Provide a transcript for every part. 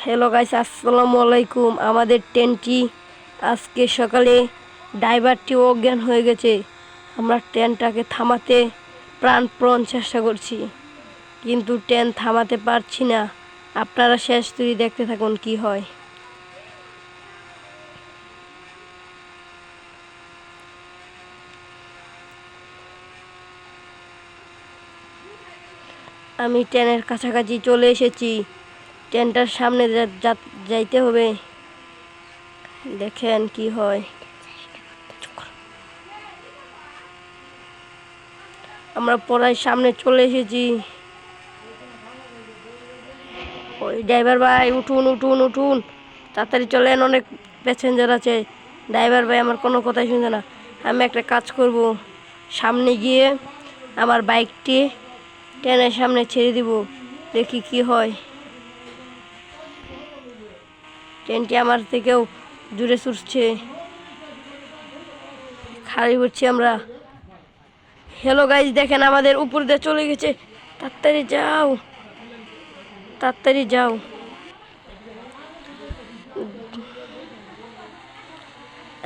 Hello guys, আসসালামু আলাইকুম। আমাদের ট্রেনটি আজকে সকালে ড্রাইভারটি অজ্ঞান হয়ে গেছে। আমরা ট্রেনটাকে থামাতে প্রাণপণ চেষ্টা করছি, কিন্তু ট্রেন থামাতে পারছি না। আপনারা শেষ তুই দেখতে থাকুন কি হয়। আমি ট্রেনের কাছাকাছি চলে এসেছি। ট্রেনটার সামনে যাইতে হবে, দেখেন কি হয়। আমরা প্রায় সামনে চলে এসেছি। ওই ড্রাইভার ভাই, উঠুন উঠুন উঠুন, তাড়াতাড়ি চলেন, অনেক প্যাসেঞ্জার আছে। ড্রাইভার ভাই আমার কোনো কথাই শুনছে না। আমি একটা কাজ করব, সামনে গিয়ে আমার বাইকটি ট্রেনের সামনে ছেড়ে দিব, দেখি কি হয়। ট্রেনটি আমার থেকেও দূরে ছুটছে, খাড়ি হচ্ছি আমরা। হ্যালো গাইজ, দেখেন আমাদের উপর দিয়ে চলে গেছে। তাড়াতাড়ি যাও, তাড়াতাড়ি যাও।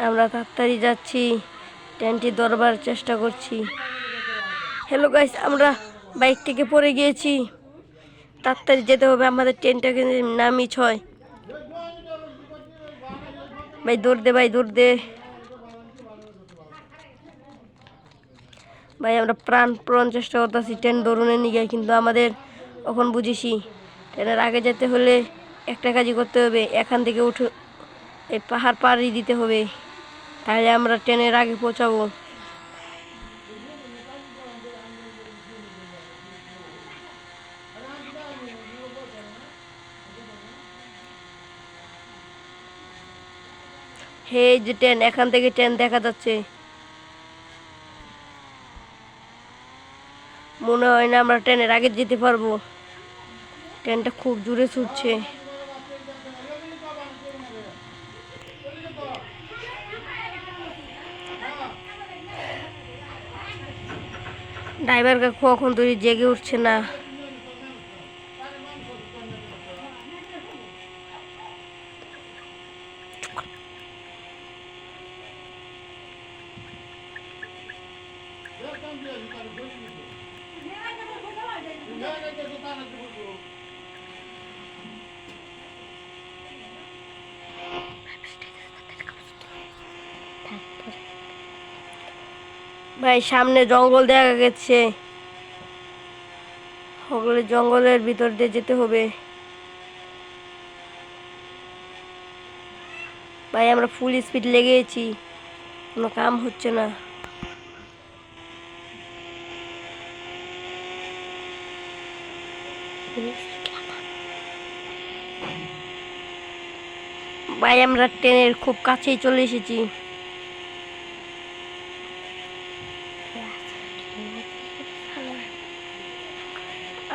আমরা তাড়াতাড়ি যাচ্ছি, ট্রেনটি ধরবার চেষ্টা করছি। হ্যালো গাইস, আমরা বাইক থেকে পড়ে গিয়েছি। তাড়াতাড়ি যেতে হবে, আমাদের ট্রেনটাকে না মিস হয়। ভাই দৌড় দে, ভাই দৌড় দে। ভাই আমরা প্রাণ চেষ্টা করতেছি ট্রেন দৌড়নে নিয়ে গিয়ে, কিন্তু আমাদের এখন বুঝিছি ট্রেনের আগে যেতে হলে একটা কাজই করতে হবে, এখান থেকে উঠে এই পাহাড় পাড়ি দিতে হবে, তাহলে আমরা ট্রেনের আগে পৌঁছাবো। হে, যে ট্রেন, এখান থেকে ট্রেন দেখা যাচ্ছে। মনে হয় না আমরা ট্রেনের আগে যেতে পারবো, ট্রেনটা খুব জোরে ছুটছে। ড্রাইভার কখন ধরে জেগে উঠছে না। ভাই সামনে জঙ্গল দেখা গেছে, জঙ্গলের ভিতর দিয়ে যেতে হবে। ভাই আমরা ফুল স্পিড লেগেছি, কোনো কাম হচ্ছে না। ভাই আমরা ট্রেনের খুব কাছেই চলে এসেছি।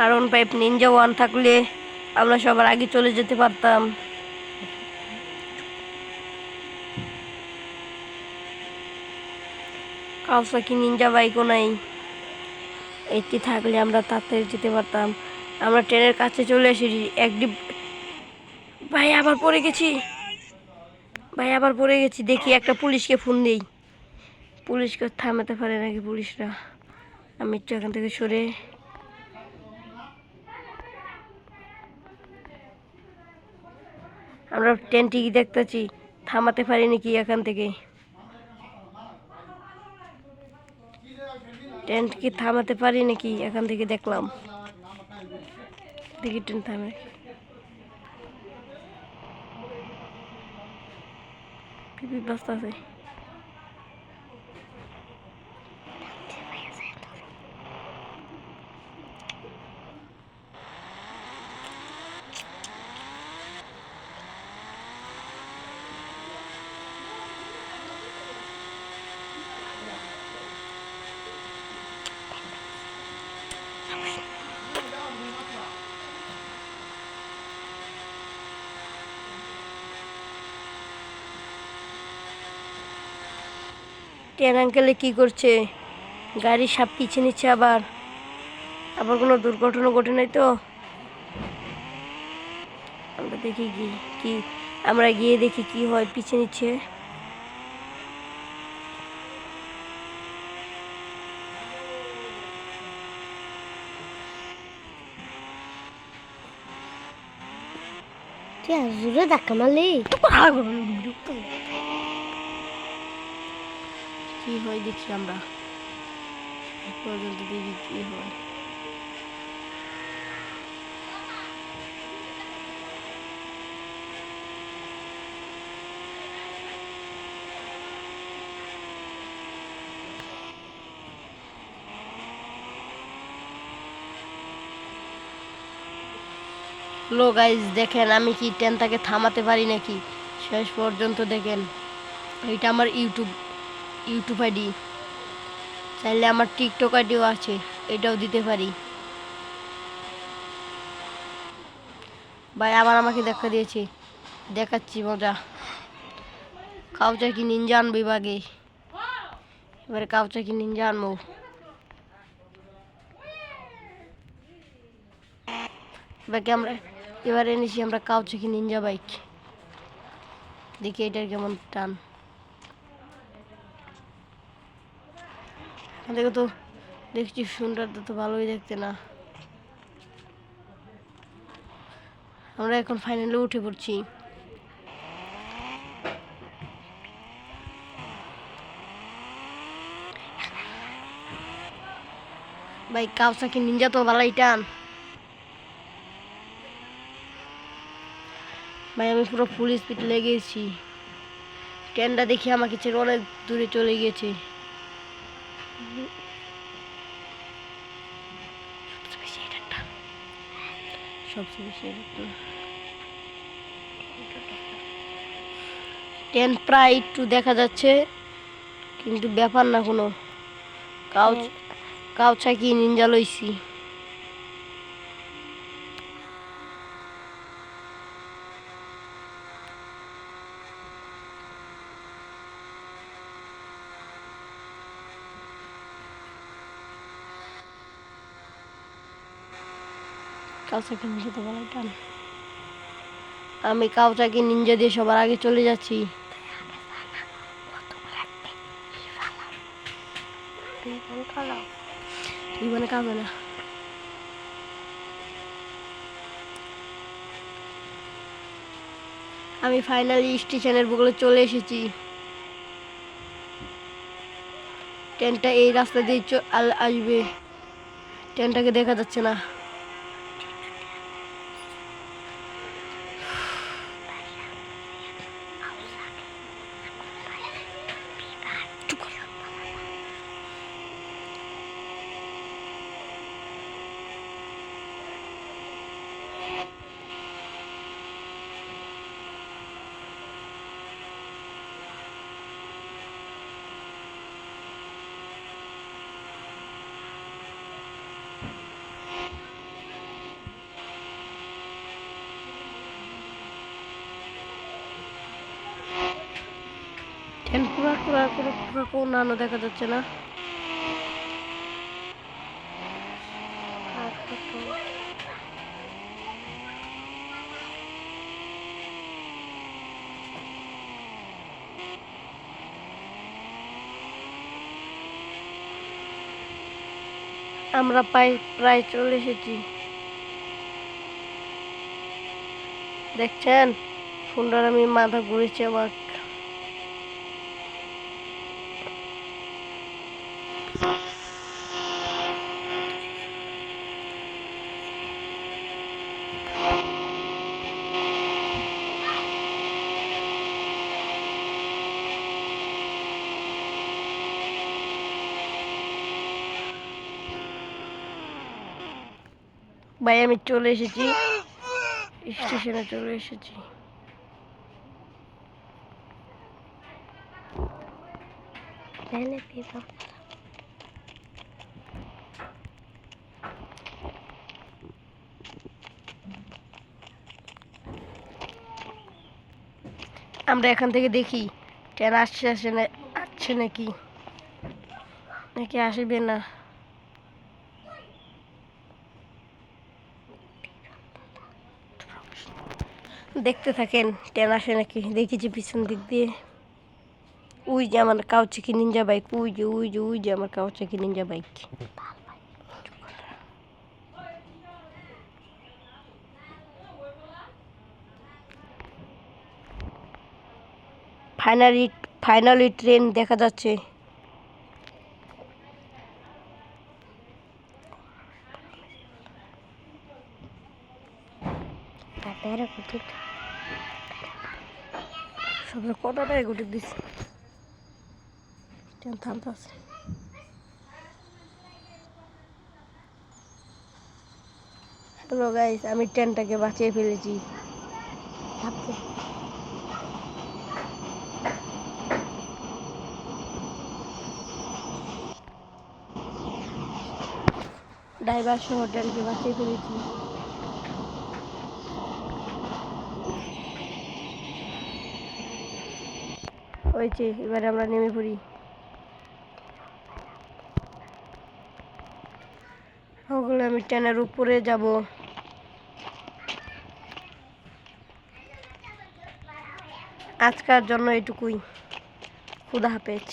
আরন পাইপ নিনজা ওয়ান থাকলে আমরা সবার আগে চলে যেতে পারতাম। কাওয়াসাকি নিনজা বাইকও নাই, এটি থাকলে আমরা তাড়াতাড়ি যেতে পারতাম। আমরা ট্রেনের কাছে চলে এসেছি। ভাই আবার পড়ে গেছি, ভাই আবার পড়ে গেছি। দেখি একটা পুলিশকে ফোন দিই, পুলিশকে থামাতে পারে নাকি পুলিশরা। আমি একটু এখান থেকে সরে, আমরা ট্রেনটি দেখতেছি, থামাতে পারি নাকি এখান থেকে। ট্রেনকে থামাতে পারি নাকি এখান থেকে, দেখলাম। দেখি ট্রেন থামে, ব্যস্ত আছে। ট্রেন আঙ্কেলে কি করছে? গাড়ির সাপ পিছিয়ে নিচ্ছে, আবার আবার কোনো দুর্ঘটনা ঘটে নাই তো? আমরা দেখি কি কি আমরা গিয়ে দেখি কি হয় পিছে নিচ্ছে। জোরে ধাক্কা মারলি কি হয় দেখি আমরা পর্যন্ত দেখি কি হয়। লো গাইজ দেখেন আমি কি ট্রেনটাকে থামাতে পারি নাকি শেষ পর্যন্ত দেখেন। এটা আমার ইউটিউব আইডি, চাইলে আমার টিকটক আইডিও আছে, এটাও দিতে পারি। ভাই আবার আমাকে দেখা দিয়েছে, দেখাচ্ছি মজা। কাউচাকি নিনজা আনবো বিভাগে, এবারে কাউচাকি নিনজা আনবো। এবার এনেছি আমরা কাউচাকি নিনজা বাইক, দেখি এটার কেমন টান। দেখো তো, দেখছি সুন্দরটা তো ভালোই দেখতে না। আমরা এখন ফাইনালি উঠে পড়ছি। ভাই কাউসাকি নিনজা তো ভালোই টান। ভাই আমি পুরো ফুল স্পিড লেগেছি, ট্রেনটা দেখি আমাকে ছেড়ে অনেক দূরে চলে গিয়েছে। সবচেয়ে বেশি ট্রেন প্রায় একটু দেখা যাচ্ছে, কিন্তু ব্যাপার না কোনো। কাউচাকি নিনজা লইছি। কাউচাকি নিনজা তো ভালোই টান। আমি কাউচাকি নিনজা দিয়ে সবার আগে চলে যাচ্ছি। বিমানে কাজ হয় না। আমি ফাইনালি স্টেশনের বুকলে চলে এসেছি। ট্রেনটা এই রাস্তা দিয়ে আসবে, ট্রেনটাকে দেখা যাচ্ছে না। ট্রেন পুরা কোনানো দেখা যাচ্ছে না। আমরা প্রায় চলে এসেছি, দেখছেন সুন্দর আমি মাথা ঘুরেছে আমার। ভাই আমি চলে এসেছি, স্টেশনে চলে এসেছি। আমরা এখান থেকে দেখি ট্রেন আসছে নাকি আসবে না। দেখতে থাকেন ট্রেন আসে নাকি। দেখি যে পিছন দিক দিয়ে ওই যে আমার কাওয়াসাকি নিনজা বাইক, ওই যে আমার Kawasaki Ninja bike. Finally finally train দেখা যাচ্ছে। সব কটাটাই গুটি দিচ্ছে, ট্রেন থামতেছে। হ্যালো গাইস, আমি ট্রেনটাকে বাঁচিয়ে ফেলেছি। ড্রাইভার সহ ট্রেনকে বাঁচিয়ে ফেলেছি। হয়েছে, এবারে আমরা নেমে পড়ি। ওগুলো আমি ট্রেনের উপরে যাব। আজকের জন্য এটুকুই। খুদা হাফেজ।